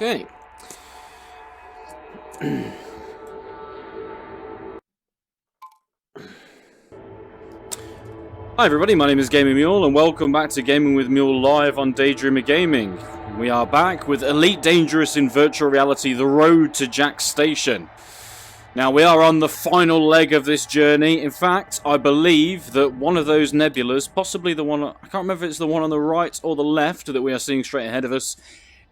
Okay. Hi everybody, my name is Gaming Mule and welcome back to Gaming with Mule live on Daydreamer Gaming. We are back with Elite Dangerous in Virtual Reality, The Road to Jaques Station. Now we are on the final leg of this journey. In fact, I believe that one of those nebulas, possibly the one, I can't remember if it's the one on the right or the left that we are seeing straight ahead of us,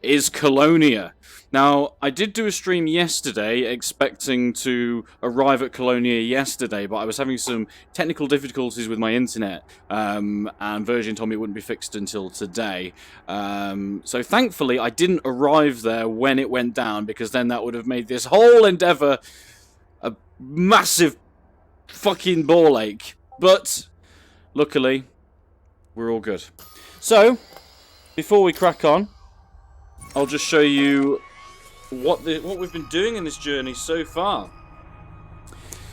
is Colonia. Now, I did do a stream yesterday expecting to arrive at Colonia yesterday, but I was having some technical difficulties with my internet, and Virgin told me it wouldn't be fixed until today. So thankfully, I didn't arrive there when it went down, because then that would have made this whole endeavour a massive fucking ball ache. But, luckily, we're all good. So, before we crack on, I'll just show you what we've been doing in this journey so far.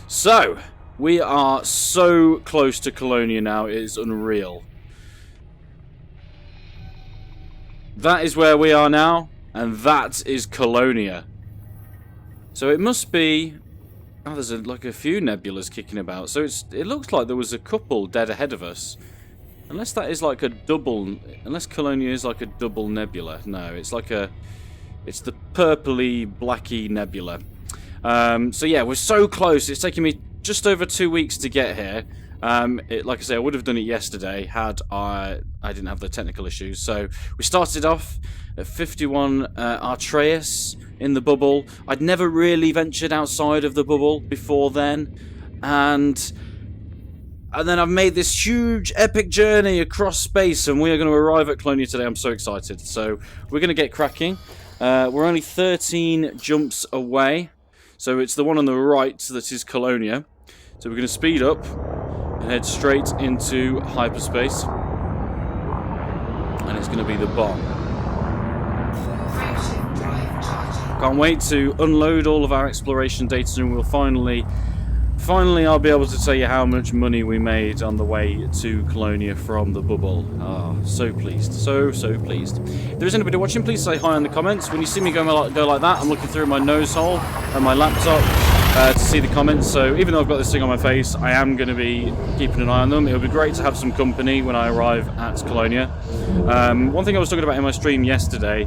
So, we are so close to Colonia now, it is unreal. That is where we are now, and that is Colonia. So it must be... Oh, there's like a few nebulas kicking about. So it looks like there was a couple dead ahead of us. Unless that is like a double... Unless Colonia is like a double nebula. No, it's like a... It's the purpley, blacky nebula. So yeah, we're so close. It's taken me just over 2 weeks to get here. Like I say, I would have done it yesterday had I didn't have the technical issues. So we started off at 51 Artreus in the bubble. I'd never really ventured outside of the bubble before then. And then I've made this huge, epic journey across space, and we are going to arrive at Colonia today. I'm so excited. So we're going to get cracking. We're only 13 jumps away, so it's the one on the right that is Colonia. So we're going to speed up and head straight into hyperspace, and it's going to be the bomb. Can't wait to unload all of our exploration data, and we'll finally I'll be able to tell you how much money we made on the way to Colonia from the bubble. Oh, so pleased. So pleased. If there is anybody watching, please say hi in the comments. When you see me go like that, I'm looking through my nose hole and my laptop to see the comments. So even though I've got this thing on my face, I am going to be keeping an eye on them. It would be great to have some company when I arrive at Colonia. One thing I was talking about in my stream yesterday,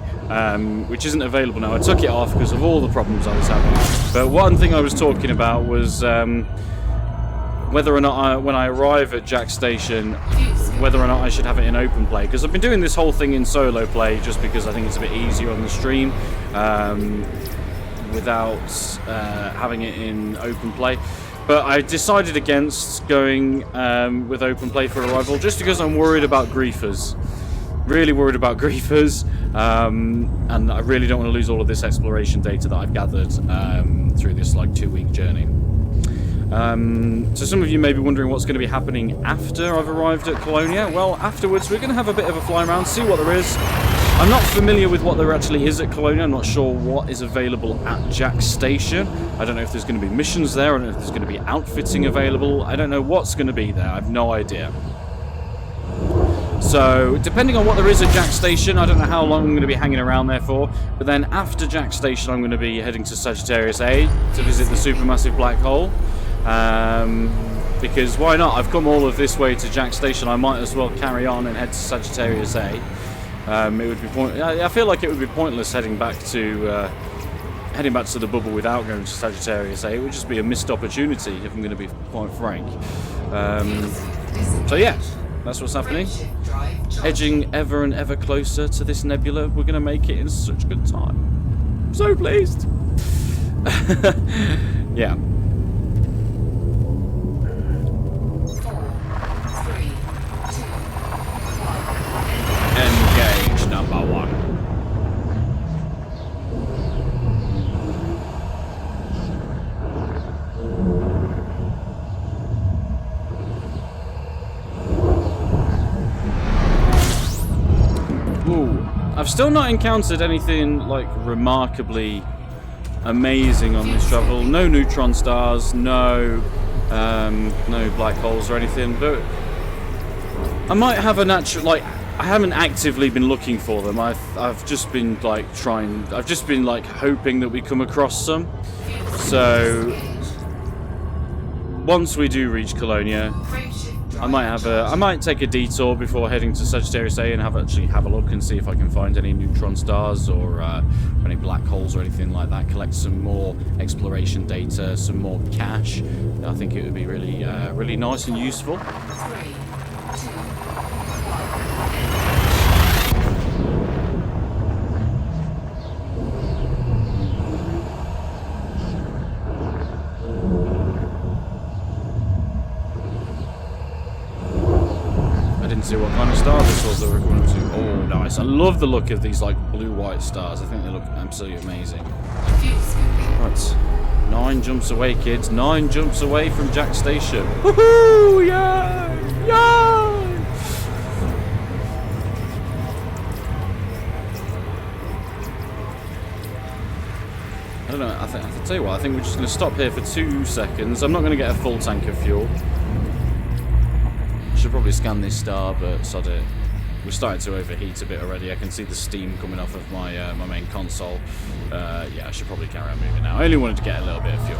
which isn't available now, I took it off because of all the problems I was having. But one thing I was talking about was whether or not when I arrive at Jaques Station, whether or not I should have it in open play. Because I've been doing this whole thing in solo play just because I think it's a bit easier on the stream without having it in open play. But I decided against going with open play for arrival just because I'm worried about griefers. Really worried about griefers, and I really don't want to lose all of this exploration data that I've gathered through this like 2-week journey. So some of you may be wondering what's going to be happening after I've arrived at Colonia. Well, afterwards we're going to have a bit of a fly around, see what there is. I'm not familiar with what there actually is at Colonia. I'm not sure what is available at Jaques Station. I don't know if there's going to be missions there. I don't know if there's going to be outfitting available. I don't know what's going to be there. I have no idea. So, depending on what there is at Jaques Station, I don't know how long I'm going to be hanging around there for. But then after Jaques Station, I'm going to be heading to Sagittarius A to visit the supermassive black hole. Because why not? I've come all of this way to Jaques Station. I might as well carry on and head to Sagittarius A. It would be I feel like it would be pointless heading back to the bubble without going to Sagittarius A. It would just be a missed opportunity, if I'm going to be quite frank. So yeah, that's what's happening. Edging ever and ever closer to this nebula. We're going to make it in such good time. I'm so pleased. Yeah. 4, 3, 2, engage number 1. I've still not encountered anything like remarkably amazing on this travel. No neutron stars, no black holes or anything. But I might have a natural, like, I haven't actively been looking for them. I've just been like I've just been like hoping that we come across some. So once we do reach Colonia, I might take a detour before heading to Sagittarius A and actually have a look and see if I can find any neutron stars or any black holes or anything like that. Collect some more exploration data, some more cash. I think it would be really, really nice and useful. See what kind of star this was that we're going to. Oh, nice. I love the look of these like blue-white stars. I think they look absolutely amazing. Right. 9 jumps away, kids. 9 jumps away from Jaques Station. Woohoo! Yeah! Yeah! I don't know. I'll tell you what. I think we're just going to stop here for 2 seconds. I'm not going to get a full tank of fuel. Should probably scan this star, but sod it. We're starting to overheat a bit already. I can see the steam coming off of my my main console. Yeah, I should probably carry on moving now. I only wanted to get a little bit of fuel.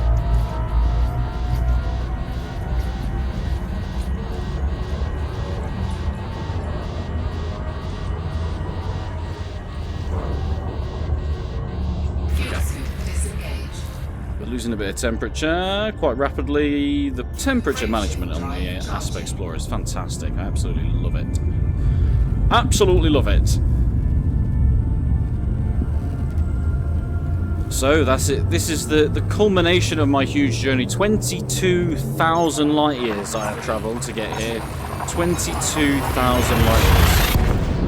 Losing a bit of temperature quite rapidly. The temperature management on the Asp Explorer is fantastic. I absolutely love it. Absolutely love it. So that's it. This is the culmination of my huge journey. 22,000 light years I have travelled to get here. 22,000 light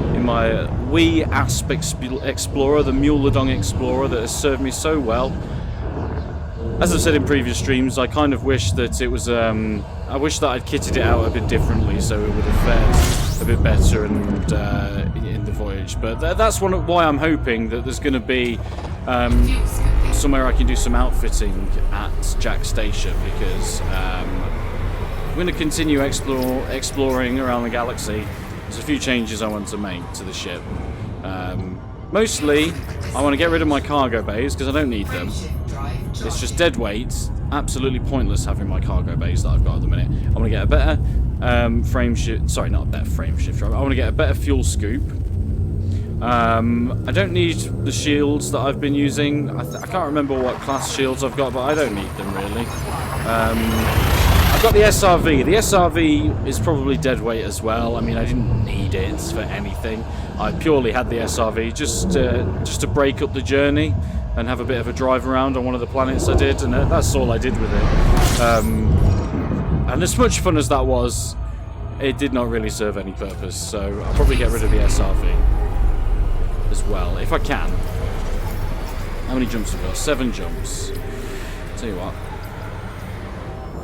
years. In my wee Asp Explorer, the Mule Explorer that has served me so well. As I've said in previous streams, I kind of wish that it was, I wish that I'd kitted it out a bit differently so it would have fared a bit better and, in the voyage. But that's why I'm hoping that there's going to be somewhere I can do some outfitting at Jaques Station, because I'm going to continue exploring around the galaxy. There's a few changes I want to make to the ship. Mostly, I want to get rid of my cargo bays because I don't need them. It's just dead weight. Absolutely pointless having my cargo bays that I've got at the minute. I want to get a better frame shift. Sorry, not a better frame shift. I want to get a better fuel scoop. I don't need the shields that I've been using. I can't remember what class shields I've got, but I don't need them really. I've got the SRV. The SRV is probably dead weight as well. I mean, I didn't need it for anything. I purely had the SRV just to break up the journey and have a bit of a drive around on one of the planets I did, and that's all I did with it. And as much fun as that was, it did not really serve any purpose, so I'll probably get rid of the SRV as well, if I can. How many jumps have we got? 7 jumps. Tell you what,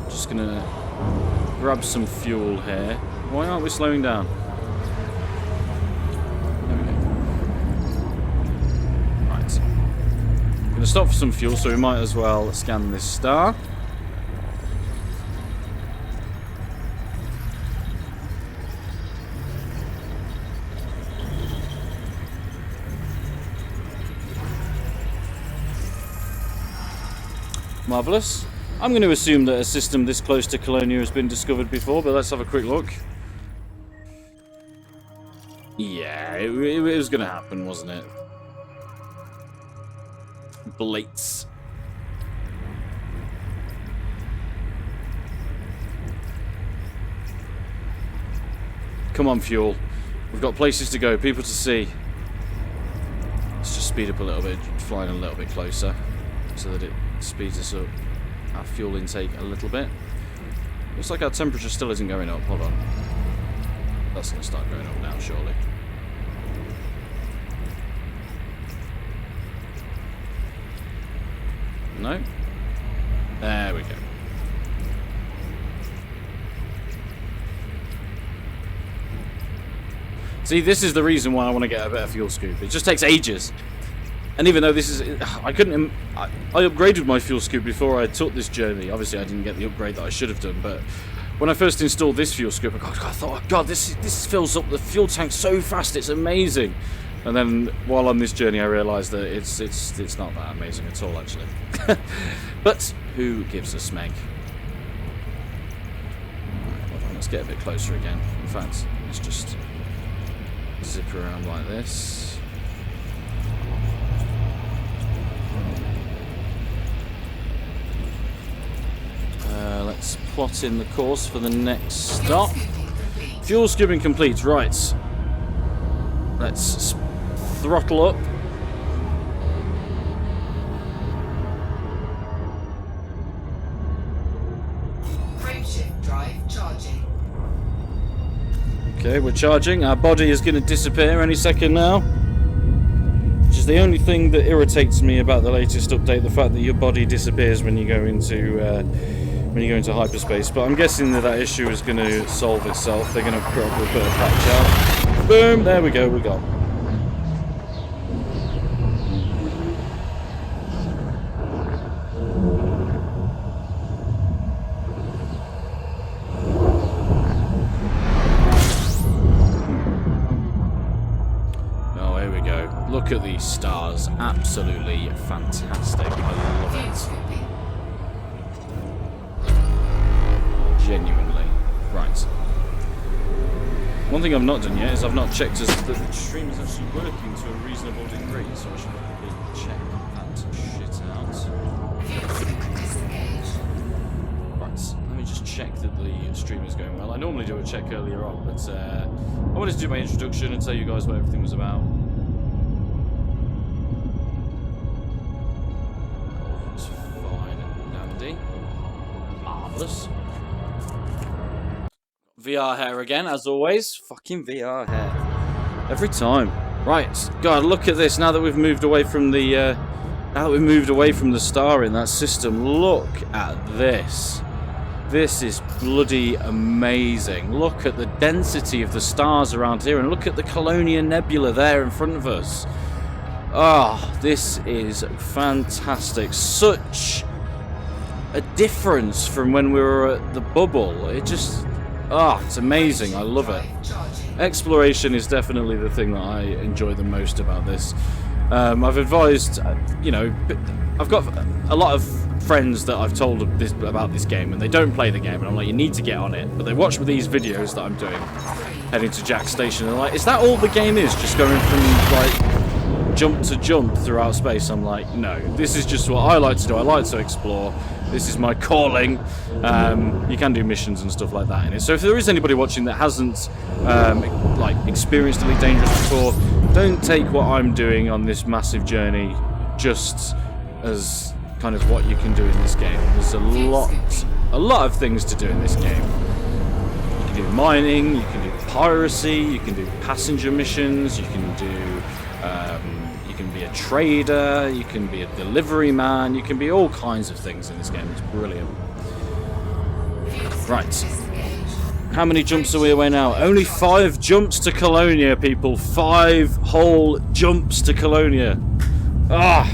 just gonna grab some fuel here. Why aren't we slowing down? There we go. Right. I'm gonna stop for some fuel, so we might as well scan this star. Marvellous. I'm going to assume that a system this close to Colonia has been discovered before, but let's have a quick look. Yeah, it was going to happen, wasn't it? Blitz. Come on, fuel. We've got places to go, people to see. Let's just speed up a little bit, flying a little bit closer, so that it speeds us up our fuel intake a little bit. Looks like our temperature still isn't going up. Hold on. That's going to start going up now, surely. No? There we go. See, this is the reason why I want to get a better fuel scoop. It just takes ages. And even though this is... I upgraded my fuel scoop before I took this journey. Obviously, I didn't get the upgrade that I should have done, but When I first installed this fuel scoop, I thought, oh God, this fills up the fuel tank so fast, it's amazing. And then while on this journey, I realised that it's not that amazing at all, actually. But who gives a smeg? Right, hold on, let's get a bit closer again. In fact, let's just zip around like this. Let's plot in the course for the next stop. Fuel scooping complete. Right. Let's throttle up. Frameshift drive charging. Okay, we're charging. Our body is going to disappear any second now. Which is the only thing that irritates me about the latest update, the fact that your body disappears when you go into hyperspace. But I'm guessing that issue is going to solve itself. They're going to probably put a patch out. Boom! There we go. We're gone. Oh, here we go. Look at these stars. Absolutely fantastic. I love it. Genuinely. Right. One thing I've not done yet is I've not checked that the stream is actually working to a reasonable degree, so I should probably check that shit out. Right, let me just check that the stream is going well. I normally do a check earlier on, but I wanted to do my introduction and tell you guys what everything was about. It's fine and dandy. Marvellous. VR hair again, as always. Fucking VR hair. Every time. Right, God, look at this. Now that we've moved away from the star in that system, look at this. This is bloody amazing. Look at the density of the stars around here, and look at the Colonia Nebula there in front of us. Ah, oh, this is fantastic. Such a difference from when we were at the bubble. It just... ah, it's amazing. I love it. Exploration is definitely the thing that I enjoy the most about this. I've advised, you know, I've got a lot of friends that I've told about this game, and they don't play the game, and I'm like, you need to get on it. But they watch these videos that I'm doing, heading to Jaques Station, and they're like, is that all the game is? Just going from, like, jump to jump throughout space? I'm like, no, this is just what I like to do. I like to explore. This is my calling. You can do missions and stuff like that in it. So if there is anybody watching that hasn't like experienced Elite Dangerous before, don't take what I'm doing on this massive journey just as kind of what you can do in this game. There's a lot of things to do in this game. You can do mining, you can do piracy, you can do passenger missions, you can do be a trader, you can be a delivery man, you can be all kinds of things in this game. It's brilliant. Right. How many jumps are we away now? Only 5 jumps to Colonia, people. 5 whole jumps to Colonia. Ah,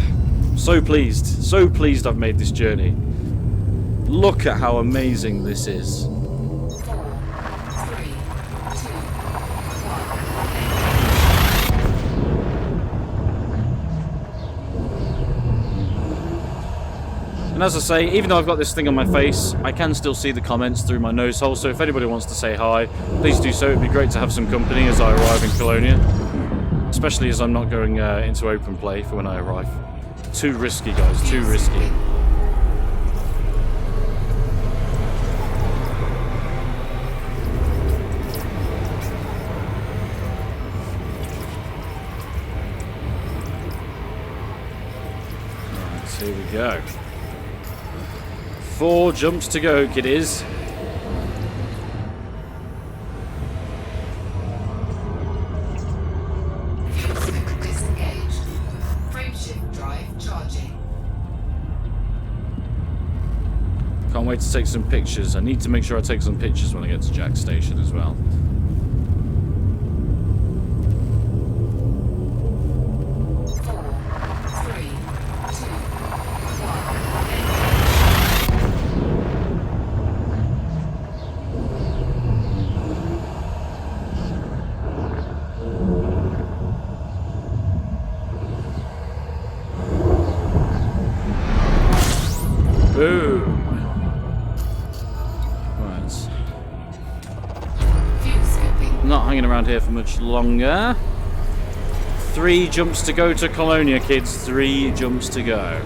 so pleased. So pleased I've made this journey. Look at how amazing this is. And as I say, even though I've got this thing on my face, I can still see the comments through my nose hole, so if anybody wants to say hi, please do so. It'd be great to have some company as I arrive in Colonia. Especially as I'm not going into open play for when I arrive. Too risky, guys, too risky. Alright, so here we go. 4 jumps to go, kiddies. Disengaged. Frameshift drive charging. Can't wait to take some pictures. I need to make sure I take some pictures when I get to Jaques Station as well. around here for much longer. 3 jumps to go to Colonia, kids. 3 jumps to go.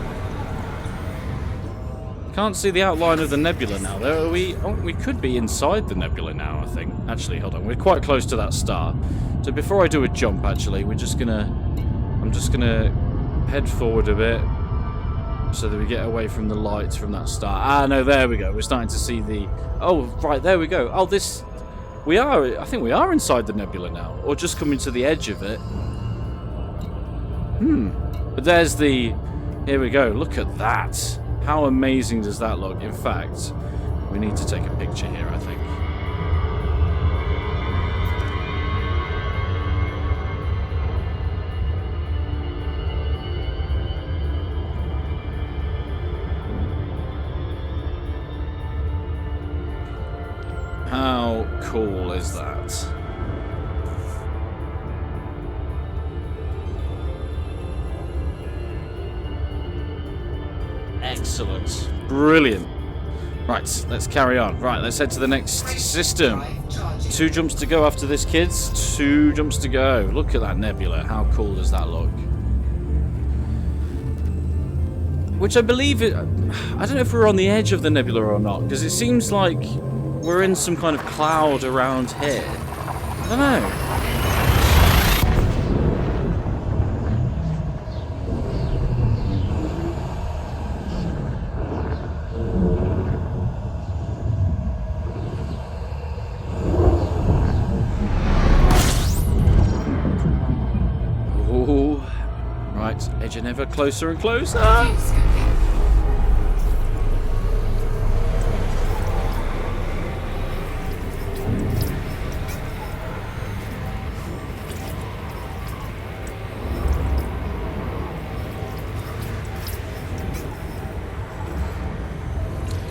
Can't see the outline of the nebula now, though. Are we? Oh, we could be inside the nebula now, I think. Actually, hold on. We're quite close to that star. So before I do a jump, actually, I'm just gonna head forward a bit so that we get away from the lights from that star. Ah, no, there we go. We're starting to see the... Oh, right, there we go. Oh, this... I think we are inside the nebula now. Or just coming to the edge of it. But there's the... Here we go. Look at that. How amazing does that look? In fact, we need to take a picture here, I think. How cool is that? Excellent. Brilliant. Right, let's carry on. Right, let's head to the next system. 2 jumps to go after this, kids. 2 jumps to go. Look at that nebula. How cool does that look? Which I believe... I don't know if we're on the edge of the nebula or not, because it seems like we're in some kind of cloud around here. I don't know. Ooh. Right, edging ever closer and closer.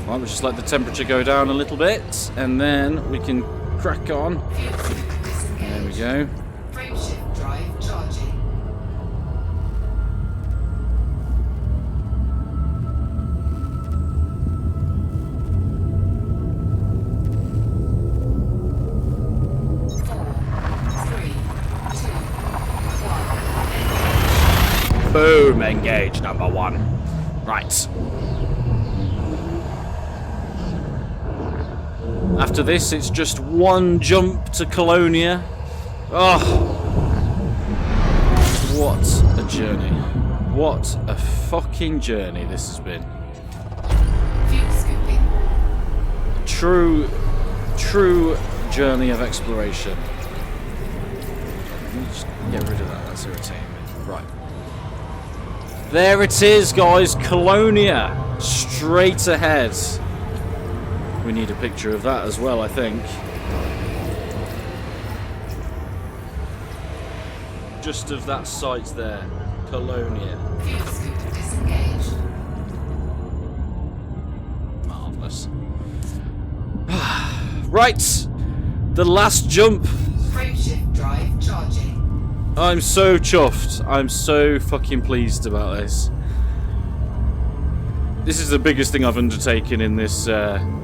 Well, we'll just let the temperature go down a little bit, and then we can crack on. There we go. Frameshift drive charging. Boom, engage number 1. Right. After this, it's just 1 jump to Colonia. Oh, what a journey. What a fucking journey this has been. Fuel scooping. True journey of exploration. Let me just get rid of that, that's irritating me. Right. There it is, guys, Colonia. Straight ahead. We need a picture of that as well, I think. Just of that site there, Colonia. Fuel scoop disengaged. Marvellous. Right! The last jump! Frameshift drive charging. I'm so chuffed. I'm so fucking pleased about this. This is the biggest thing I've undertaken in this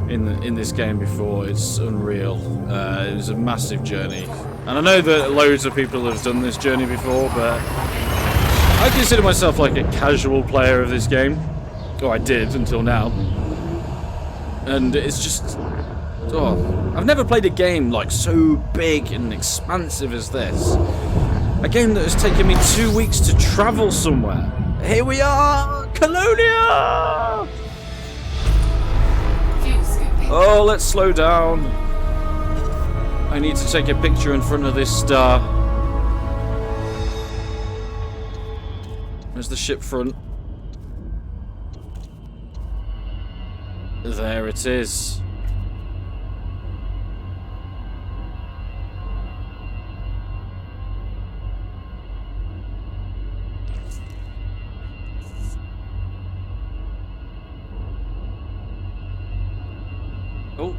in this game before. It's unreal. It was a massive journey, and I know that loads of people have done this journey before, but I consider myself like a casual player of this game. Oh, I did until now, and it's just I've never played a game like so big and expansive as this. A game that has taken me 2 weeks to travel somewhere. Here we are, Colonia! Fuel scooping. Oh, let's slow down. I need to take a picture in front of this star. There's the ship front. There it is. Oh,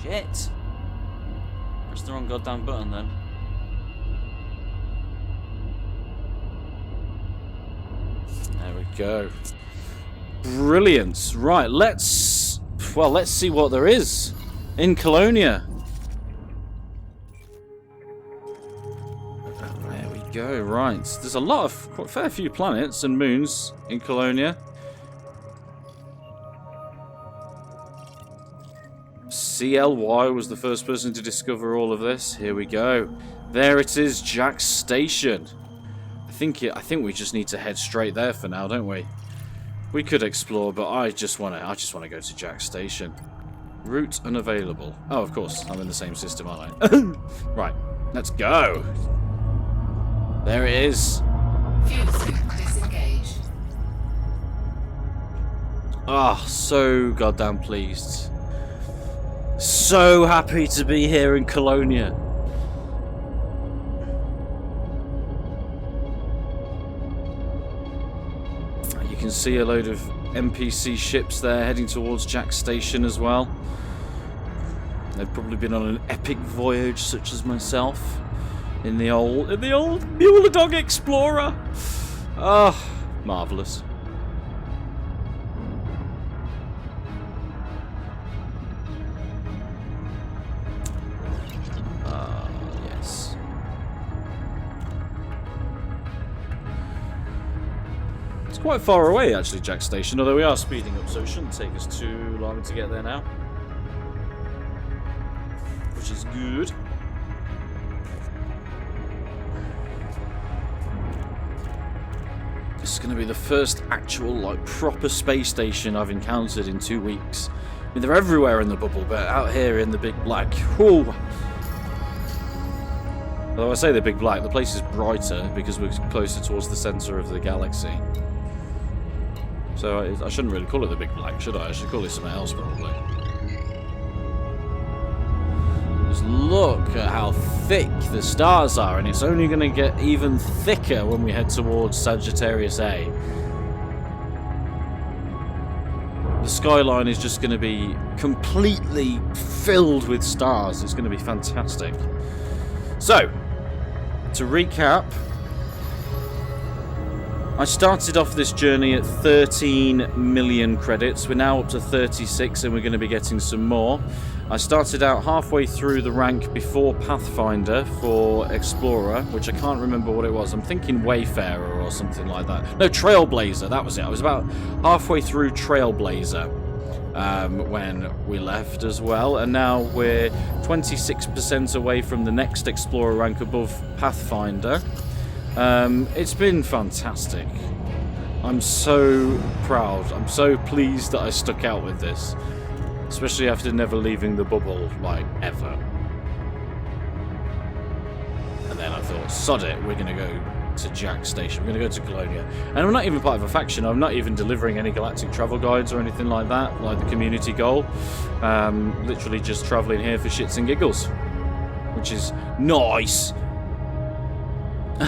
shit. Pressed the wrong goddamn button then. There we go. Brilliant. Right, let's see what there is in Colonia. go. Right. There's a lot of, quite fair few planets and moons in Colonia. CLY was the first person to discover all of this. Here we go. There it is, Jaques Station. I think we just need to head straight there for now, don't we? We could explore, but I just want to go to Jaques Station. Route unavailable. Oh, of course, I'm in the same system, aren't I? Right, let's go. There it is. Fuel scoop disengaged. Ah, so goddamn pleased. So happy to be here in Colonia. You can see a load of NPC ships there heading towards Jaques Station as well. They've probably been on an epic voyage, such as myself, in the old Mule Dog Explorer. Ah, marvelous. Yes. It's quite far away, actually, Jaques Station, although we are speeding up, so it shouldn't take us too long to get there now. Which is good. This is going to be the first actual, like, proper space station I've encountered in 2 weeks. I mean, they're everywhere in the bubble, but out here in the Big Black, whoo! Although I say the Big Black, the place is brighter because we're closer towards the centre of the galaxy. So I shouldn't really call it the Big Black, should I? I should call it something else, probably. Just look at how thick the stars are, and it's only going to get even thicker when we head towards Sagittarius A. The skyline is just going to be completely filled with stars. It's going to be fantastic. So, to recap, I started off this journey at 13 million credits. We're now up to 36 and we're going to be getting some more. I started out halfway through the rank before Pathfinder for Explorer, which I can't remember what it was. I'm thinking Wayfarer or something like that. No, Trailblazer, that was it. I was about halfway through Trailblazer when we left as well. And now we're 26% away from the next Explorer rank above Pathfinder. It's been fantastic. I'm so proud. I'm so pleased that I stuck out with this. Especially after never leaving the bubble, like, ever. And then I thought, sod it, we're going to go to Jaques Station. We're going to go to Colonia. And I'm not even part of a faction. I'm not even delivering any galactic travel guides or anything like that, like the community goal. Literally just travelling here for shits and giggles. Which is nice.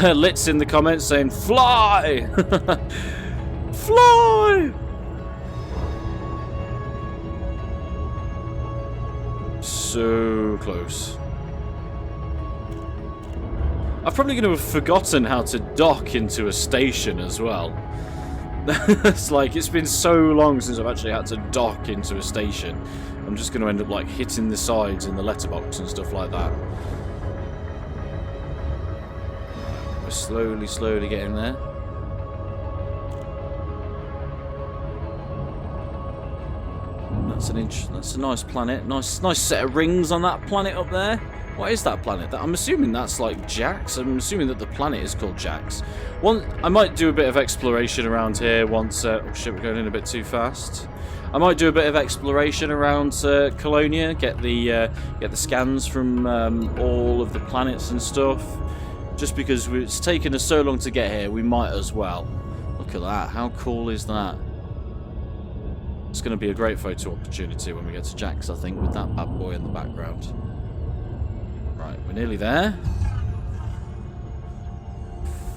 Lit's in the comments saying, fly! Fly! So close. I'm probably going to have forgotten how to dock into a station as well. It's like, it's been so long since I've actually had to dock into a station. I'm just going to end up like hitting the sides in the letterbox and stuff like that. We're slowly getting there. That's a nice planet. Nice set of rings on that planet up there. What is that planet? I'm assuming that's like Jaques. I'm assuming that the planet is called Jaques. I might do a bit of exploration around here once. Oh shit, we're going in a bit too fast. I might do a bit of exploration around Colonia. Get the scans from all of the planets and stuff. Just because it's taken us so long to get here, we might as well. Look at that. How cool is that? It's going to be a great photo opportunity when we get to Jaques, I think, with that bad boy in the background. Right, we're nearly there.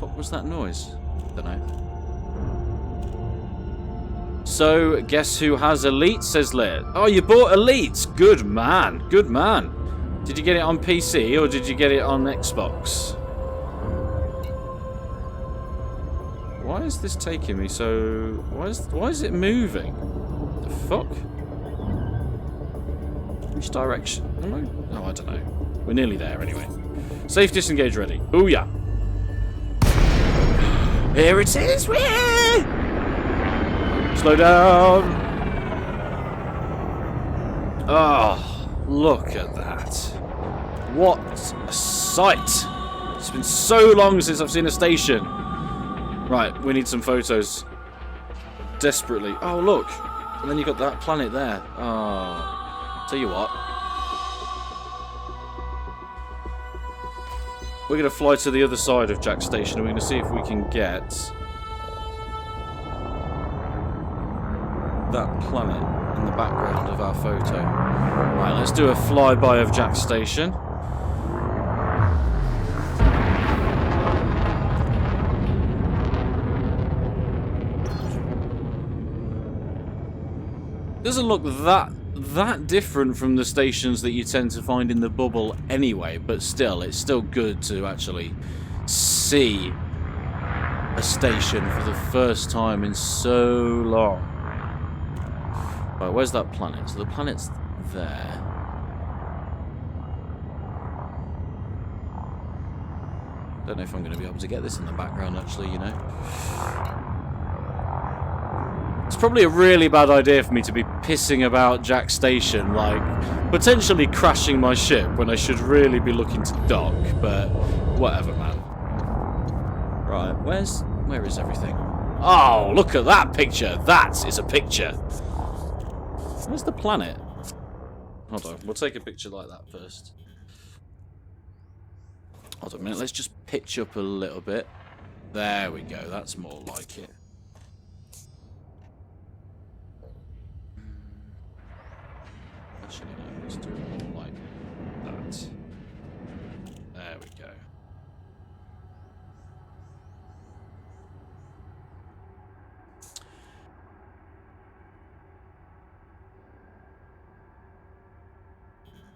What was that noise? Don't know. So, guess who has Elite, says Lit. Oh, you bought Elite! Good man, good man. Did you get it on PC or did you get it on Xbox? Why is this taking me so... Why is it moving? The fuck? Which direction? Oh, I don't know. We're nearly there anyway. Safe disengage ready. Booyah! Here it is! Whee! Slow down! Oh, look at that. What a sight! It's been so long since I've seen a station. Right, we need some photos. Desperately. Oh, look! And then you've got that planet there. Oh. Tell you what. We're going to fly to the other side of Jaques Station and we're going to see if we can get that planet in the background of our photo. Right, let's do a flyby of Jaques Station. Doesn't look that different from the stations that you tend to find in the bubble anyway, but still, it's still good to actually see a station for the first time in so long. Right, where's that planet? So the planet's there. Don't know if I'm going to be able to get this in the background, actually, you know. It's probably a really bad idea for me to be pissing about Jaques Station, like, potentially crashing my ship when I should really be looking to dock, but whatever, man. Right, where is everything? Oh, look at that picture! That is a picture! Where's the planet? Hold on, we'll take a picture like that first. Hold on a minute, let's just pitch up a little bit. There we go, that's more like it. Actually, no, let's do it more like that. There we go.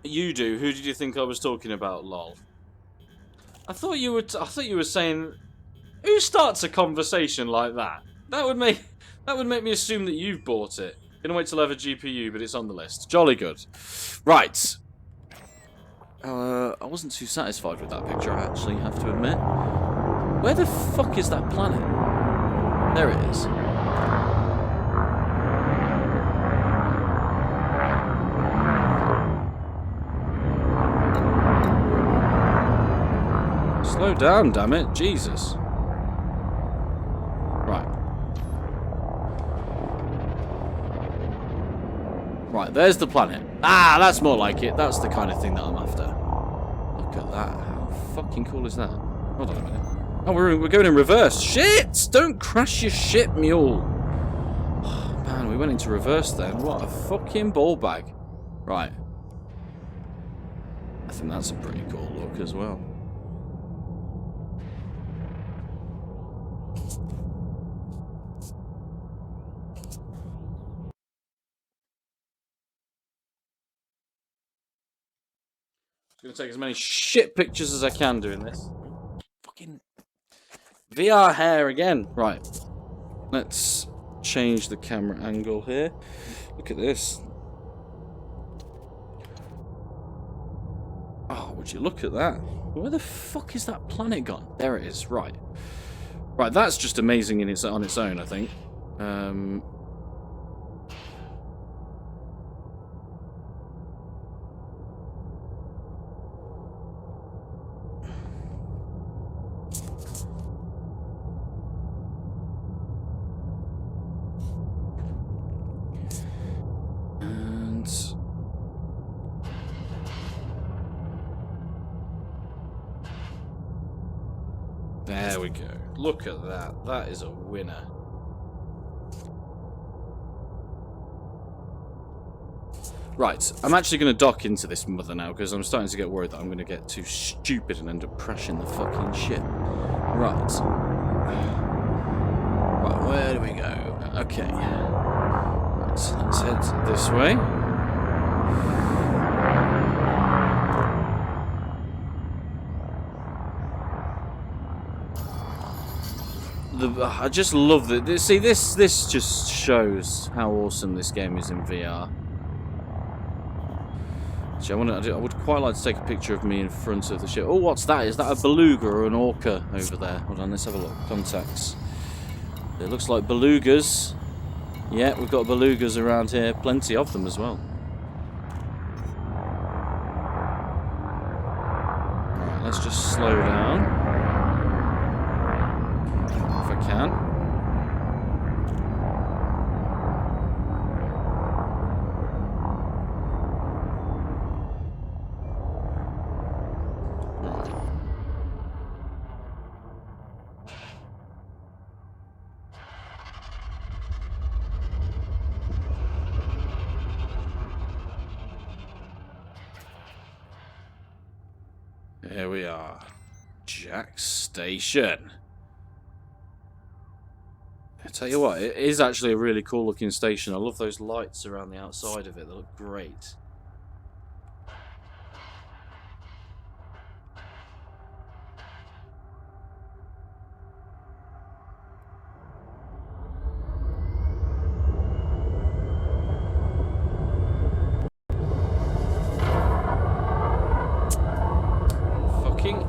You do. Who did you think I was talking about, lol? I thought you were saying, who starts a conversation like that? That would make me assume that you've bought it. Gonna wait till I have a GPU, but it's on the list. Jolly good. Right. I wasn't too satisfied with that picture, I actually have to admit. Where the fuck is that planet? There it is. Slow down, damn it. Jesus. Right. Right, there's the planet. Ah, that's more like it. That's the kind of thing that I'm after. Look at that. How fucking cool is that? Hold on a minute. Oh, we're going in reverse. Shit! Don't crash your ship, Mule. Oh, man, we went into reverse then. What a fucking ball bag. Right. I think that's a pretty cool look as well. I'm gonna take as many shit pictures as I can doing this. Fucking VR hair again. Right. Let's change the camera angle here. Look at this. Oh, would you look at that? Where the fuck is that planet gone? There it is. Right. Right, that's just amazing on its own, I think. There we go. Look at that. That is a winner. Right. I'm actually going to dock into this mother now because I'm starting to get worried that I'm going to get too stupid and end up crashing the fucking ship. Right. Right, where do we go? Okay. Right, let's head this way. I just love that. See, this just shows how awesome this game is in VR. Actually, I would quite like to take a picture of me in front of the ship. Oh, what's that? Is that a beluga or an orca over there? Hold on, let's have a look. Contacts. It looks like belugas. Yeah, we've got belugas around here. Plenty of them as well. Right, let's just slow down. If I can. Here we are. Jaques Station. I tell you what, it is actually a really cool looking station. I love those lights around the outside of it. They look great.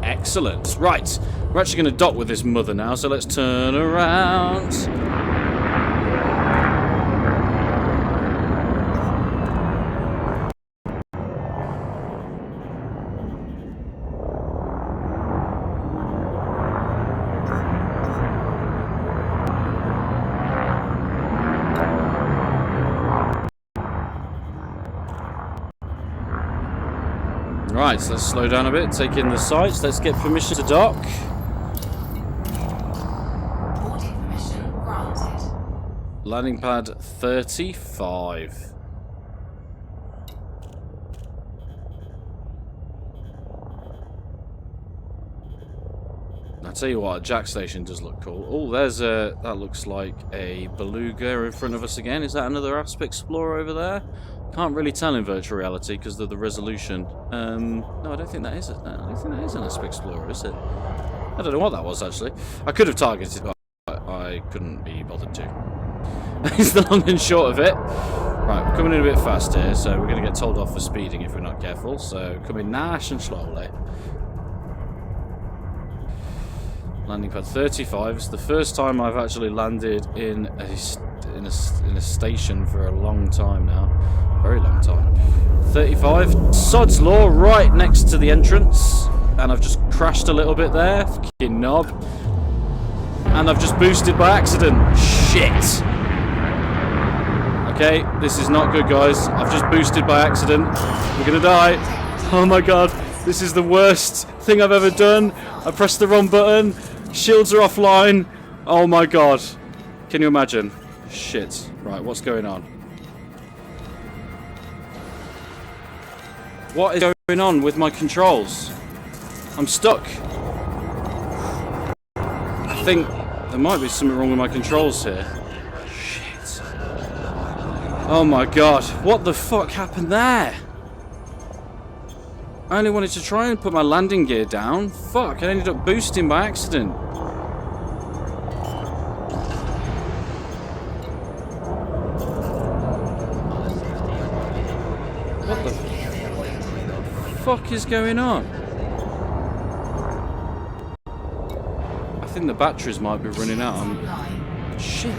Excellent. Right, we're actually going to dock with this mother now, so let's turn around. Right, so let's slow down a bit, take in the sights. Let's get permission to dock. Boarding permission granted. Landing pad 35. I tell you what, Jaques Station does look cool. Oh, there's a... that looks like a beluga in front of us again. Is that another Asp Explorer over there? Can't really tell in virtual reality because of the resolution. No, I don't think that is it. I don't think that is an Asp Explorer, is it? I don't know what that was, actually. I could have targeted, but I couldn't be bothered to. That's the long and short of it. Right, we're coming in a bit fast here, so we're going to get told off for speeding if we're not careful. So, coming nice and slowly. Landing pad 35. It's the first time I've actually landed in a station for a long time now. Very long time. 35. Sod's Law right next to the entrance. And I've just crashed a little bit there. Fucking knob. And I've just boosted by accident. Shit. Okay, this is not good, guys. I've just boosted by accident. We're gonna die. Oh my god. This is the worst thing I've ever done. I pressed the wrong button. Shields are offline. Oh my god. Can you imagine? Shit. Right, what's going on? What is going on with my controls? I'm stuck. I think there might be something wrong with my controls here. Shit. Oh my god. What the fuck happened there? I only wanted to try and put my landing gear down. Fuck, I ended up boosting by accident. What the fuck is going on? I think the batteries might be running out. Shit.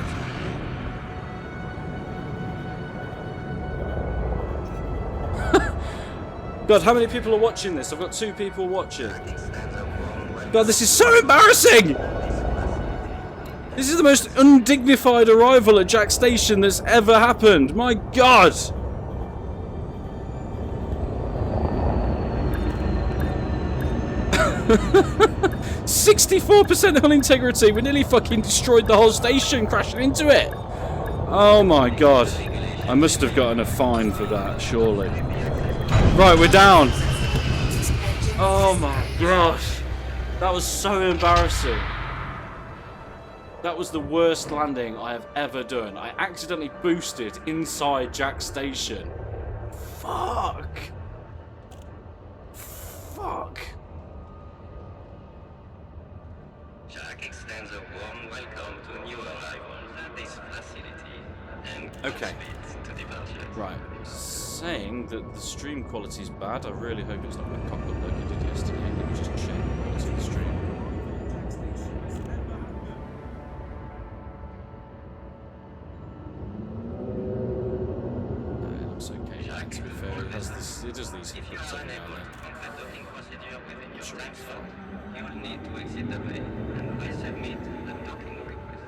God, how many people are watching this? I've got 2 people watching. God, this is so embarrassing! This is the most undignified arrival at Jaques Station that's ever happened. My God! "64% hull integrity." We nearly fucking destroyed the whole station crashing into it. Oh my god. I must have gotten a fine for that, surely. Right, we're down. Oh my gosh. That was so embarrassing. That was the worst landing I have ever done. I accidentally boosted inside Jaques Station. Fuck. Fuck. Jaques extends a warm welcome to new arrivals at this facility and Okay. to departure. Right. Saying that the stream quality is bad. I really hope it's not going to cock up like it did yesterday. Let me just check the quality of the stream. fine, to be fair. It has this, it does these If you hiccups are every now unable and to then. complete the docking procedure within your Sure, time it's slot, fine. you will need to exit the bay and resubmit the docking request.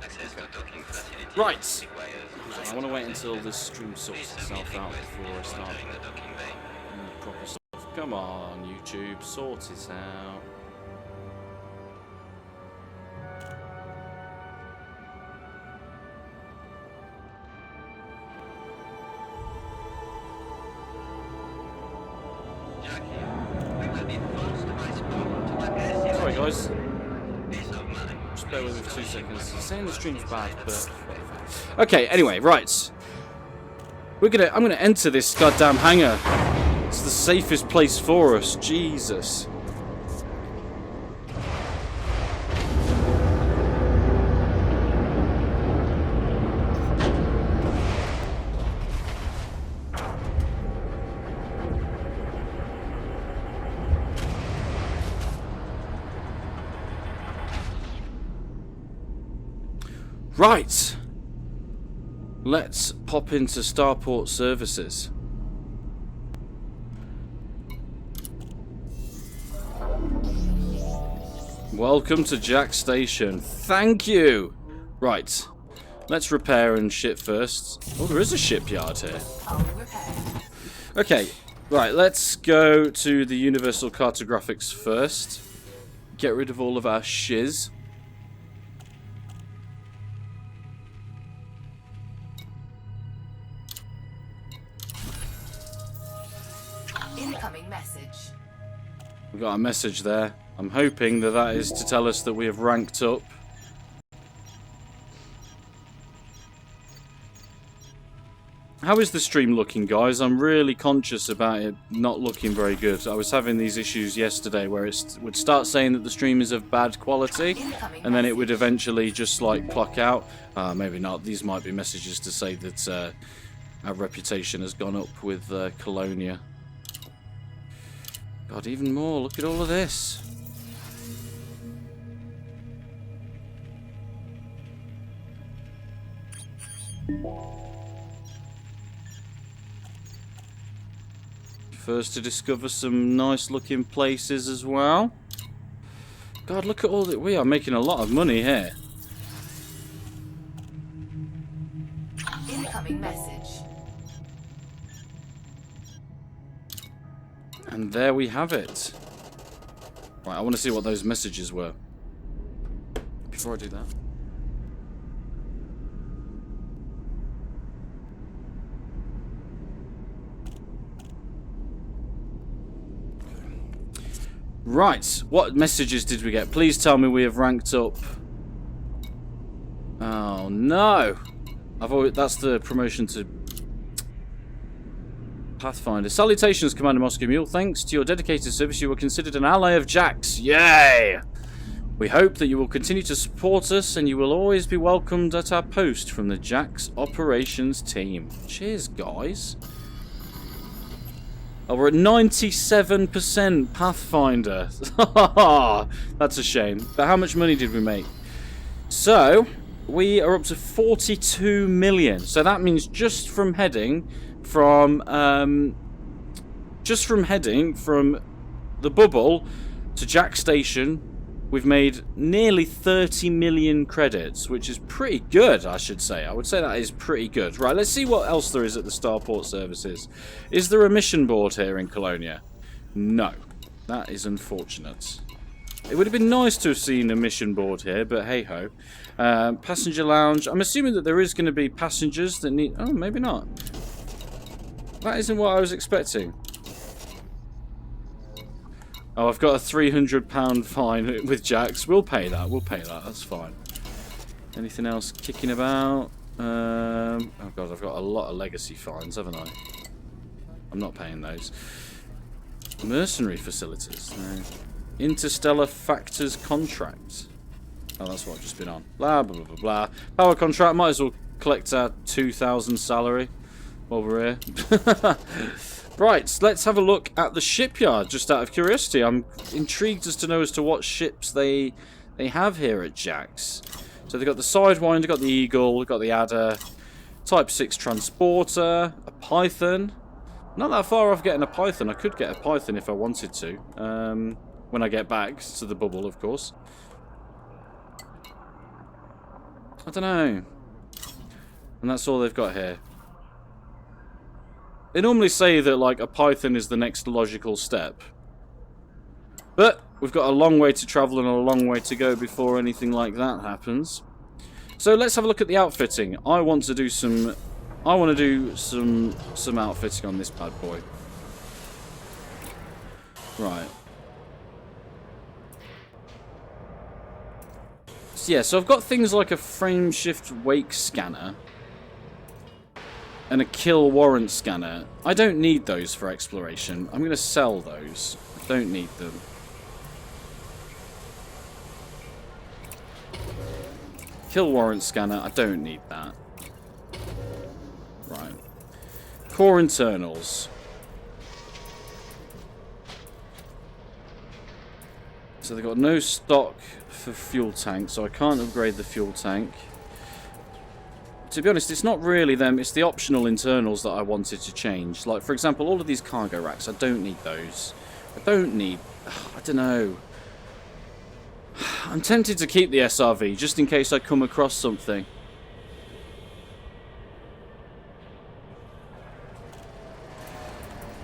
Access to docking facility Right. requires I want to wait until this stream sorts itself out before I start entering the docking bay. doing the proper stuff. Come on, YouTube, sort it out. Jack here. We will be forced to respond to aggressive Sorry, guys. peace of mind. Just bear with me for 2 seconds. He's saying the stream's bad, but whatever. Okay, anyway, right. I'm gonna enter this goddamn hangar. It's the safest place for us. Jesus. Right. Let's pop into Starport Services. Welcome to Jaques Station. Thank you. Right. Let's repair and ship first. Oh, there is a shipyard here. Okay. Right, let's go to the Universal Cartographics first. Get rid of all of our shiz. Incoming message. We got a message there. I'm hoping that that is to tell us that we have ranked up. How is the stream looking, guys? I'm really conscious about it not looking very good. I was having these issues yesterday where it would start saying that the stream is of bad quality, and then it would eventually just like clock out. Maybe not. These might be messages to say that our reputation has gone up with Colonia. God, even more. Look at all of this. First to discover some nice looking places as well. God, look at all that. We are making a lot of money here. Incoming message. And there we have it. Right, I want to see what those messages were. Before I do that. Right, what messages did we get? Please tell me we have ranked up. Oh no! That's the promotion to Pathfinder. Salutations, Commander Moscow Mule. Thanks to your dedicated service, you were considered an ally of Jaques. Yay! We hope that you will continue to support us, and you will always be welcomed at our post from the Jaques operations team. Cheers, guys. Oh, we're at 97% Pathfinder. That's a shame. But how much money did we make? So, we are up to 42 million. So that means just from heading from the bubble to Jaques Station, we've made nearly 30 million credits, which is pretty good, I should say. I would say that is pretty good. Right, let's see what else there is at the Starport Services. Is there a mission board here in Colonia? No. That is unfortunate. It would have been nice to have seen a mission board here, but hey-ho. Passenger lounge. I'm assuming that there is going to be passengers that need... Oh, maybe not. That isn't what I was expecting. Oh, I've got a £300 fine with Jaques. We'll pay that. We'll pay that. That's fine. Anything else kicking about? Oh, God, I've got a lot of legacy fines, haven't I? I'm not paying those. Mercenary facilities. No. Interstellar Factors contract. Oh, that's what I've just been on. Blah, blah, blah, blah, blah. Power contract. Might as well collect our 2,000 salary. while we're here. Right, let's have a look at the shipyard, just out of curiosity. I'm intrigued as to what ships they have here at Jaques. So they've got the Sidewinder, they've got the Eagle, they've got the Adder, Type 6 Transporter, a Python. Not that far off getting a Python. I could get a Python if I wanted to. When I get back to the bubble, of course. I don't know. And that's all they've got here. They normally say that, like, a Python is the next logical step. But we've got a long way to travel and a long way to go before anything like that happens. So let's have a look at the outfitting. I want to do some outfitting on this bad boy. Right. So yeah, so I've got things like a frame shift wake scanner and a kill warrant scanner. I don't need those for exploration. I'm going to sell those. I don't need them. Kill warrant scanner. I don't need that. Right. Core internals. So they've got no stock for fuel tank, so I can't upgrade the fuel tank. To be honest, it's not really them, it's the optional internals that I wanted to change. Like, for example, all of these cargo racks, I don't need those. I don't know. I'm tempted to keep the SRV, just in case I come across something.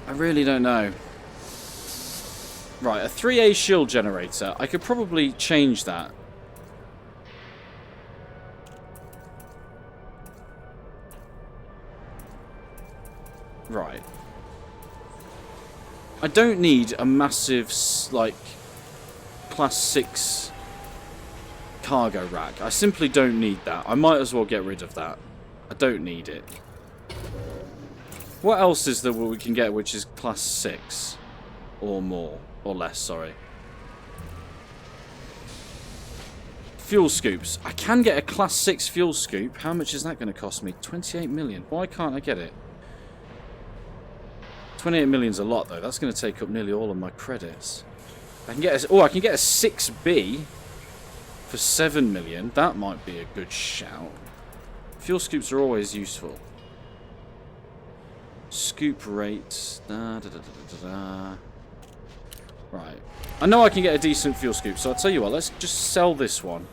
I really don't know. Right, a 3A shield generator. I could probably change that. Right. I don't need a massive, like, class 6 cargo rack. I simply don't need that. I might as well get rid of that. I don't need it. What else is there we can get which is class 6? Or more. Or less, sorry. Fuel scoops. I can get a class 6 fuel scoop. How much is that going to cost me? 28 million. Why can't I get it? 28 million's a lot, though. That's going to take up nearly all of my credits. I can get I can get a 6B for 7 million. That might be a good shout. Fuel scoops are always useful. Scoop rate. Right. I know I can get a decent fuel scoop, so I'll tell you what, let's just sell this one.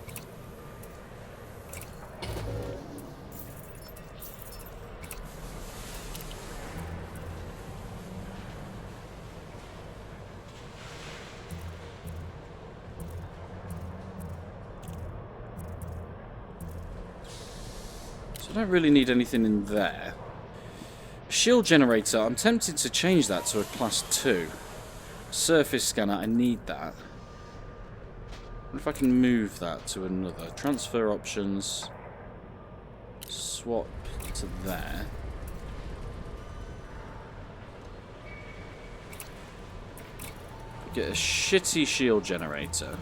So I don't really need anything in there. Shield generator, I'm tempted to change that to a class 2. Surface scanner, I need that. What if I can move that to another? Transfer options. Swap to there. Get a shitty shield generator.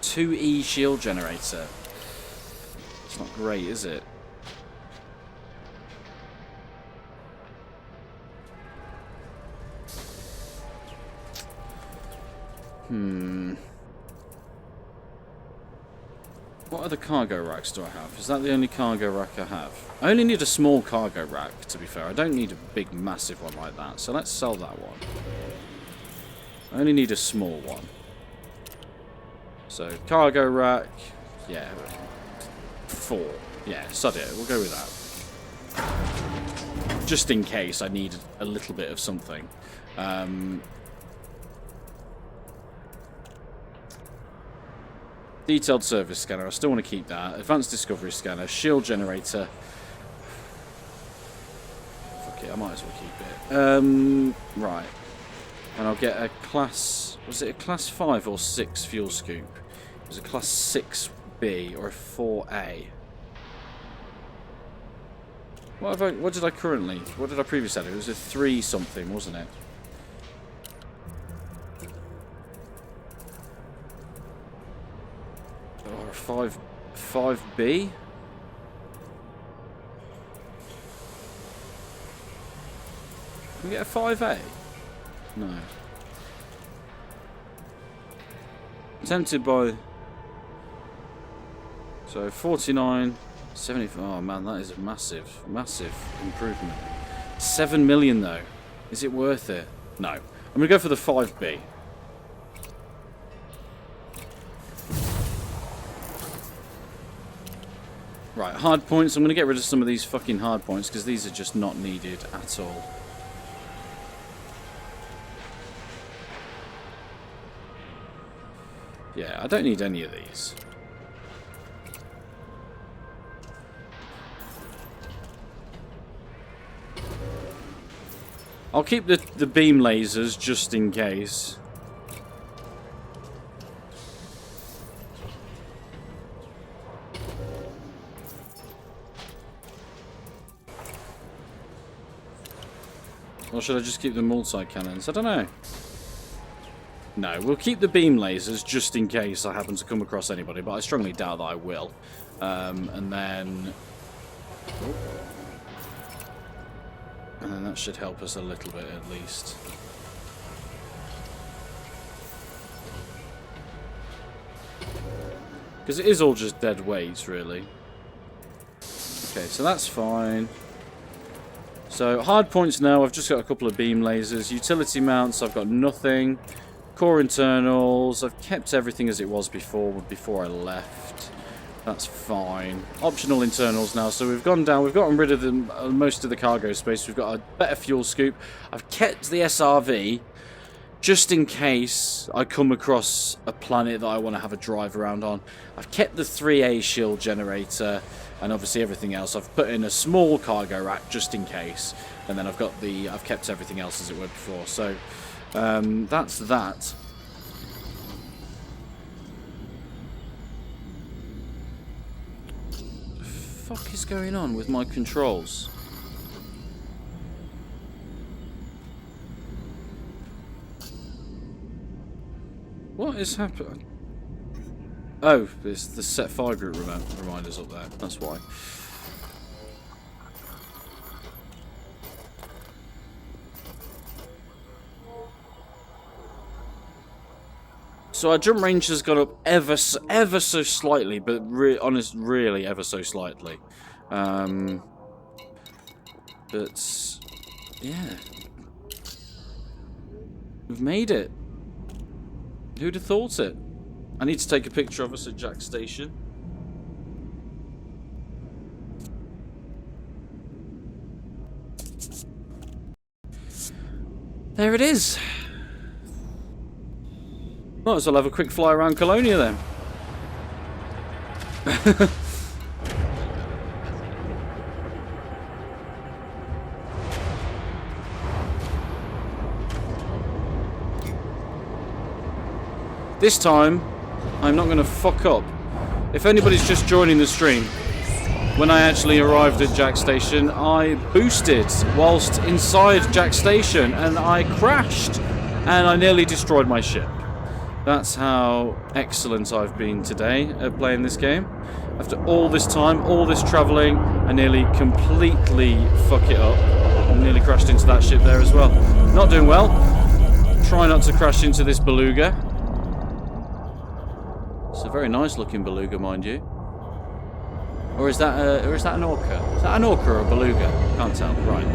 2E shield generator. It's not great, is it? What other cargo racks do I have? Is that the only cargo rack I have? I only need a small cargo rack, to be fair. I don't need a big, massive one like that. So let's sell that one. I only need a small one. So, cargo rack. Yeah. 4. Yeah, sod it. We'll go with that. Just in case I need a little bit of something. Detailed service scanner, I still want to keep that. Advanced discovery scanner, shield generator. Fuck it, I might as well keep it. Right. And I'll get a class... Was it a class 5 or 6 fuel scoop? It was a class 6B or a 4A. What did I currently... What did I previously have? It was a 3 something, wasn't it? Or a 5B? we get a 5A? No. Tempted by... So 49, 70... Oh man, that is a massive, massive improvement. 7 million though. Is it worth it? No. I'm going to go for the 5B. Right, hard points. I'm going to get rid of some of these fucking hard points because these are just not needed at all. Yeah, I don't need any of these. I'll keep the beam lasers just in case. Or should I just keep the multi-cannons? I don't know. No, we'll keep the beam lasers just in case I happen to come across anybody, but I strongly doubt that I will. And then that should help us a little bit at least. Because it is all just dead weights, really. Okay, so that's fine. So, hard points now, I've just got a couple of beam lasers. Utility mounts, I've got nothing. Core internals, I've kept everything as it was before I left. That's fine. Optional internals now, so we've gone down, we've gotten rid of most of the cargo space. We've got a better fuel scoop. I've kept the SRV, just in case I come across a planet that I want to have a drive around on. I've kept the 3A shield generator. And obviously everything else, I've put in a small cargo rack just in case. And then I've kept everything else as it were before. So, that's that. What the fuck is going on with my controls? What is happening? Oh, it's the set fire group reminders up there. That's why. So our jump range has gone up ever so slightly, but really ever so slightly. But yeah, we've made it. Who'd have thought it? I need to take a picture of us at Jaques Station. There it is. Might as well have a quick fly around Colonia then. This time, I'm not going to fuck up. If anybody's just joining the stream, when I actually arrived at Jaques Station, I boosted whilst inside Jaques Station and I crashed and I nearly destroyed my ship. That's how excellent I've been today at playing this game. After all this time, all this travelling, I nearly completely fuck it up. I nearly crashed into that ship there as well. Not doing well. Try not to crash into this beluga. It's a very nice looking beluga, mind you. Or is that an orca? Is that an orca or a beluga? Can't tell. Right.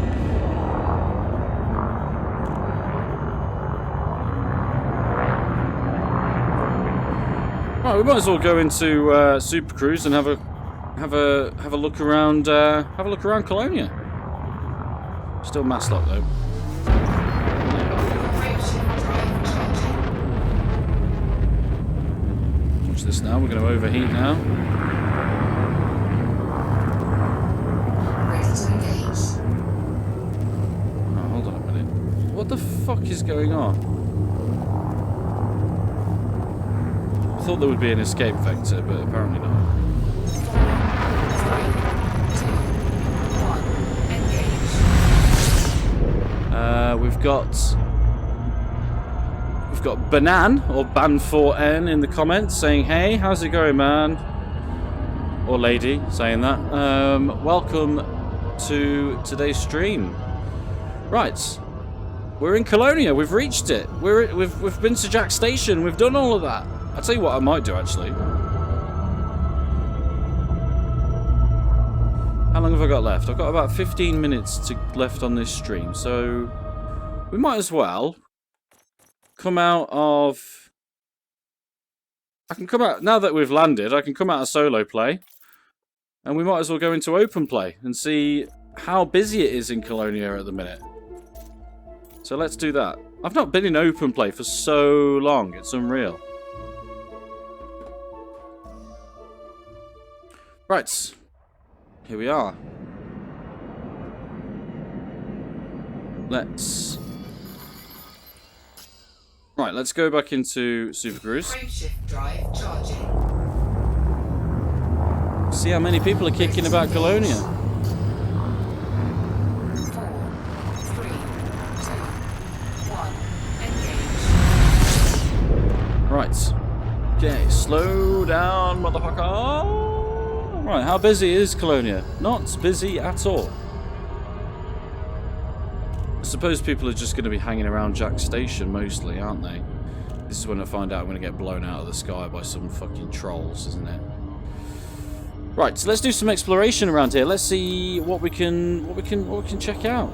Right, we might as well go into Super Cruise and have a look around Colonia. Still mass lock though. Watch this now. We're going to overheat now. Oh, hold on a minute. What the fuck is going on? I thought there would be an escape vector, but apparently not. We've got Banan or Ban4N in the comments saying, "Hey, how's it going, man?" Or lady saying that. Welcome to today's stream. Right, We're in Colonia. We've reached it. We've been to Jaques Station. We've done all of that. I'll tell you what I might do, actually. How long have I got left? I've got about 15 minutes left on this stream, so we might as well come out of... I can come out... Now that we've landed, I can come out of solo play, and we might as well go into open play and see how busy it is in Colonia at the minute. So let's do that. I've not been in open play for so long, it's unreal. Right. Here we are. Let's go back into Super Cruise. Frameshift drive charging. See how many people are kicking about Colonia. 4, 3, 2, 1. Engage. Right. Okay, slow down, motherfucker. Right, how busy is Colonia? Not busy at all. I suppose people are just going to be hanging around Jaques Station mostly, aren't they? This is when I find out I'm going to get blown out of the sky by some fucking trolls, isn't it? Right, so let's do some exploration around here. Let's see what we can check out.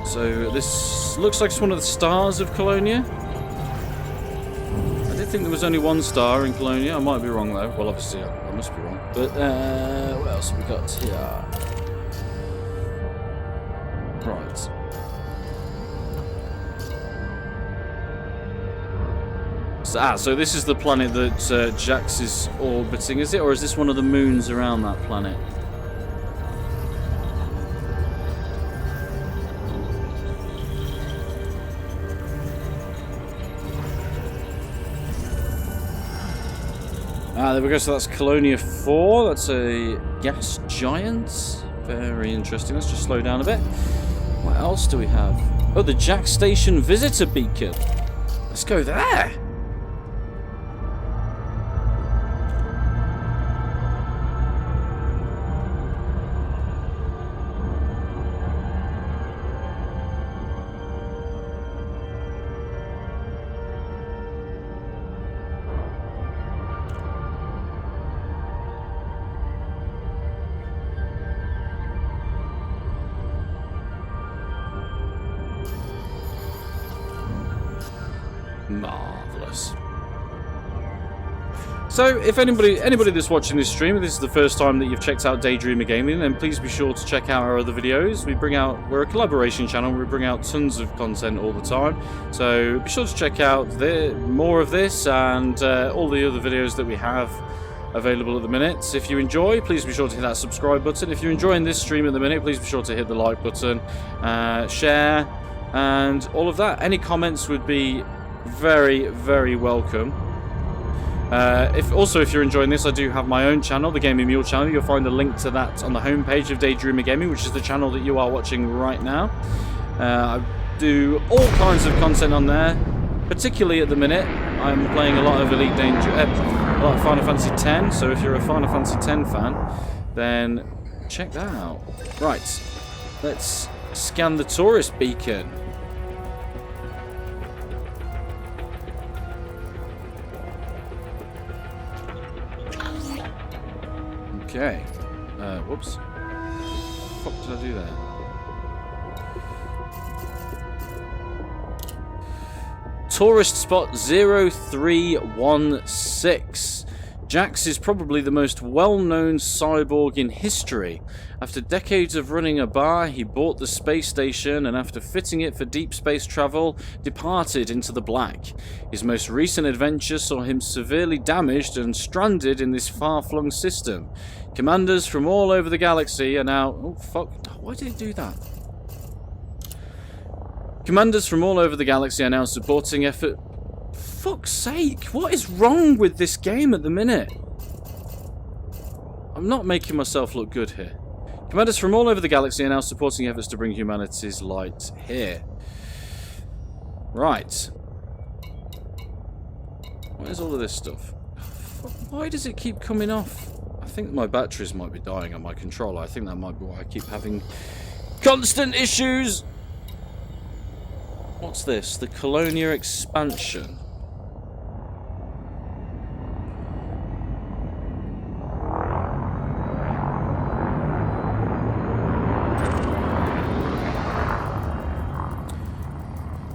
So this looks like it's one of the stars of Colonia. I did think there was only one star in Colonia. I might be wrong though. Well, obviously I must be wrong. But what else have we got here? Right. So this is the planet that Jaques is orbiting, is it? Or is this one of the moons around that planet? There we go, so that's Colonia 4. That's a gas giant. Very interesting. Let's just slow down a bit. What else do we have? Oh, the Jaques Station visitor beacon. Let's go there. Marvellous. So, if anybody that's watching this stream, if this is the first time that you've checked out Daydreamer Gaming, then please be sure to check out our other videos. We're a collaboration channel. We bring out tons of content all the time. So, be sure to check out more of this and all the other videos that we have available at the minute. If you enjoy, please be sure to hit that subscribe button. If you're enjoying this stream at the minute, please be sure to hit the like button, share, and all of that. Any comments would be very, very welcome. If you're enjoying this, I do have my own channel, the Gaming Mule channel. You'll find a link to that on the homepage of Daydreamer Gaming, which is the channel that you are watching right now. I do all kinds of content on there. Particularly at the minute, I'm playing a lot of Elite Danger, a lot of Final Fantasy X. So if you're a Final Fantasy X fan, then check that out. Right, let's scan the tourist beacon. Okay. Whoops. What did I do there? Tourist spot 0316. Jaques is probably the most well-known cyborg in history. After decades of running a bar, he bought the space station and after fitting it for deep space travel, departed into the black. His most recent adventure saw him severely damaged and stranded in this far-flung system. Commanders from all over the galaxy are now... Oh, fuck. Why did he do that? Commanders from all over the galaxy are now supporting effort... Fuck's sake, what is wrong with this game at the minute? I'm not making myself look good here. Commanders from all over the galaxy are now supporting efforts to bring humanity's light here. Right. Where's all of this stuff? Why does it keep coming off? I think my batteries might be dying on my controller. I think that might be why I keep having constant issues. What's this? The Colonia expansion.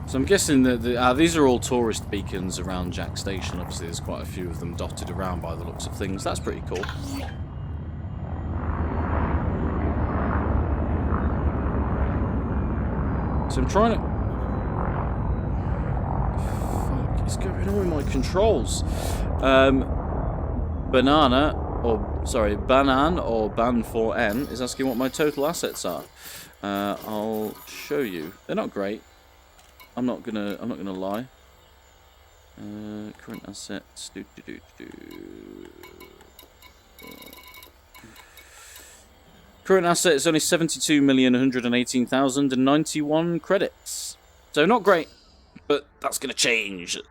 So I'm guessing that these are all tourist beacons around Jaques Station. Obviously, there's quite a few of them dotted around by the looks of things. That's pretty cool. So I'm trying to... Fuck is going on with my controls? Banan or Ban4N is asking what my total assets are. I'll show you. They're not great. I'm not gonna lie. Current assets. Current asset is only 72,118,091 credits. So not great, but that's gonna change at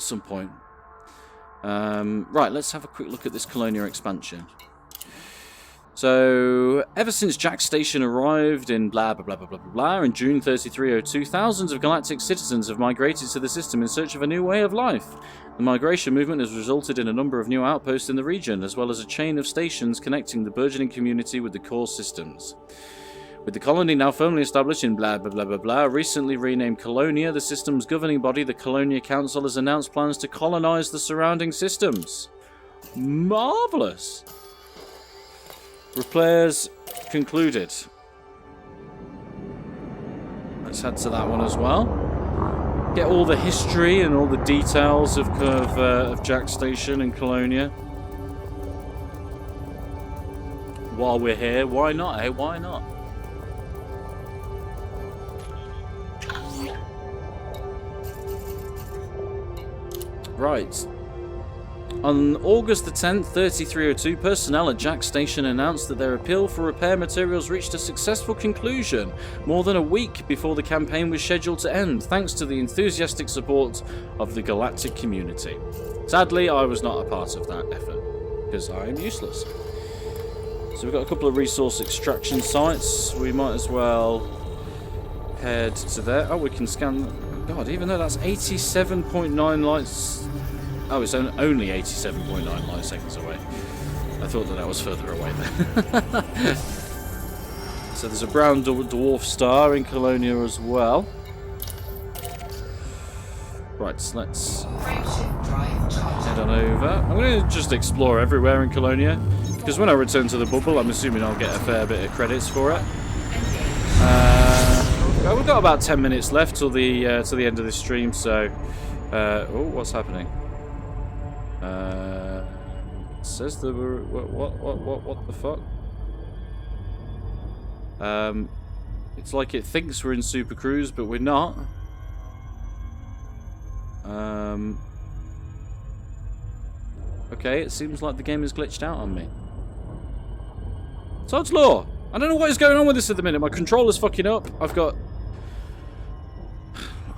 some point. Right, let's have a quick look at this Colonia expansion. So, ever since Jaques Station arrived in blah blah blah blah blah blah in June 3302, thousands of galactic citizens have migrated to the system in search of a new way of life. The migration movement has resulted in a number of new outposts in the region, as well as a chain of stations connecting the burgeoning community with the core systems. With the colony now firmly established in blah blah blah blah blah, recently renamed Colonia, the system's governing body, the Colonia Council, has announced plans to colonize the surrounding systems. Marvelous! Repairs concluded. Let's head to that one as well. Get all the history and all the details of Jaques Station and Colonia. While we're here, why not, eh? Why not? Right. On August the 10th, 3302, personnel at Jaques Station announced that their appeal for repair materials reached a successful conclusion more than a week before the campaign was scheduled to end, thanks to the enthusiastic support of the galactic community. Sadly, I was not a part of that effort, because I am useless. So we've got a couple of resource extraction sites. We might as well head to there. Oh, we can scan... God, even though that's 87.9 lights... Oh, it's only 87.9 light seconds away. I thought that was further away then. So there's a brown dwarf star in Colonia as well. Right, so let's head on over. I'm going to just explore everywhere in Colonia, because when I return to the bubble, I'm assuming I'll get a fair bit of credits for it. We've got about 10 minutes left till the end of this stream, so... oh, what's happening? Says the what the fuck? It's like it thinks we're in Super Cruise, but we're not. Okay, it seems like the game is glitched out on me. Sod's law! I don't know what is going on with this at the minute. My controller's fucking up.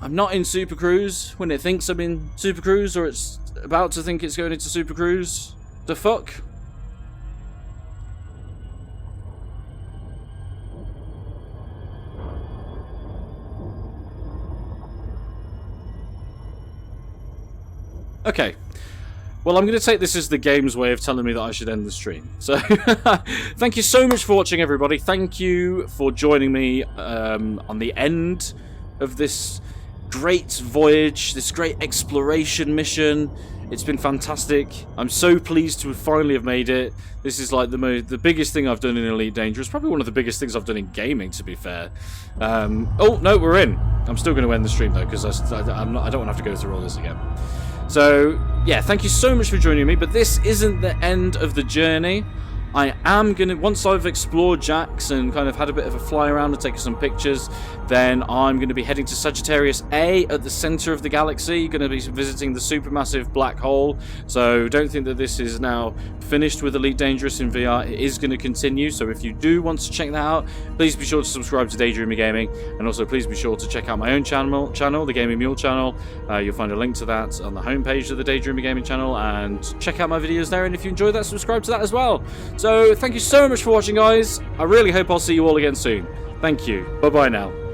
I'm not in Super Cruise when it thinks I'm in Super Cruise, or it's about to think it's going into Super Cruise. The fuck? Okay. Well, I'm going to take this as the game's way of telling me that I should end the stream. So, thank you so much for watching, everybody. Thank you for joining me on the end of this great voyage, this great exploration mission. It's been fantastic. I'm so pleased to finally have made it. This is like the biggest thing I've done in Elite Dangerous. Probably one of the biggest things I've done in gaming, to be fair. Oh no, we're in. I'm still going to end the stream though, because I don't want to have to go through all this again. So yeah, thank you so much for joining me. But this isn't the end of the journey. I am going to, once I've explored Jaques and kind of had a bit of a fly around and taken some pictures, then I'm going to be heading to Sagittarius A at the center of the galaxy, going to be visiting the supermassive black hole. So don't think that this is now finished with Elite Dangerous in VR. It is going to continue, so if you do want to check that out, please be sure to subscribe to Daydreamer Gaming, and also please be sure to check out my own channel, the Gaming Mule channel. You'll find a link to that on the homepage of the Daydreamer Gaming channel, and check out my videos there, and if you enjoyed that, subscribe to that as well. So thank you so much for watching, guys. I really hope I'll see you all again soon. Thank you. Bye-bye now.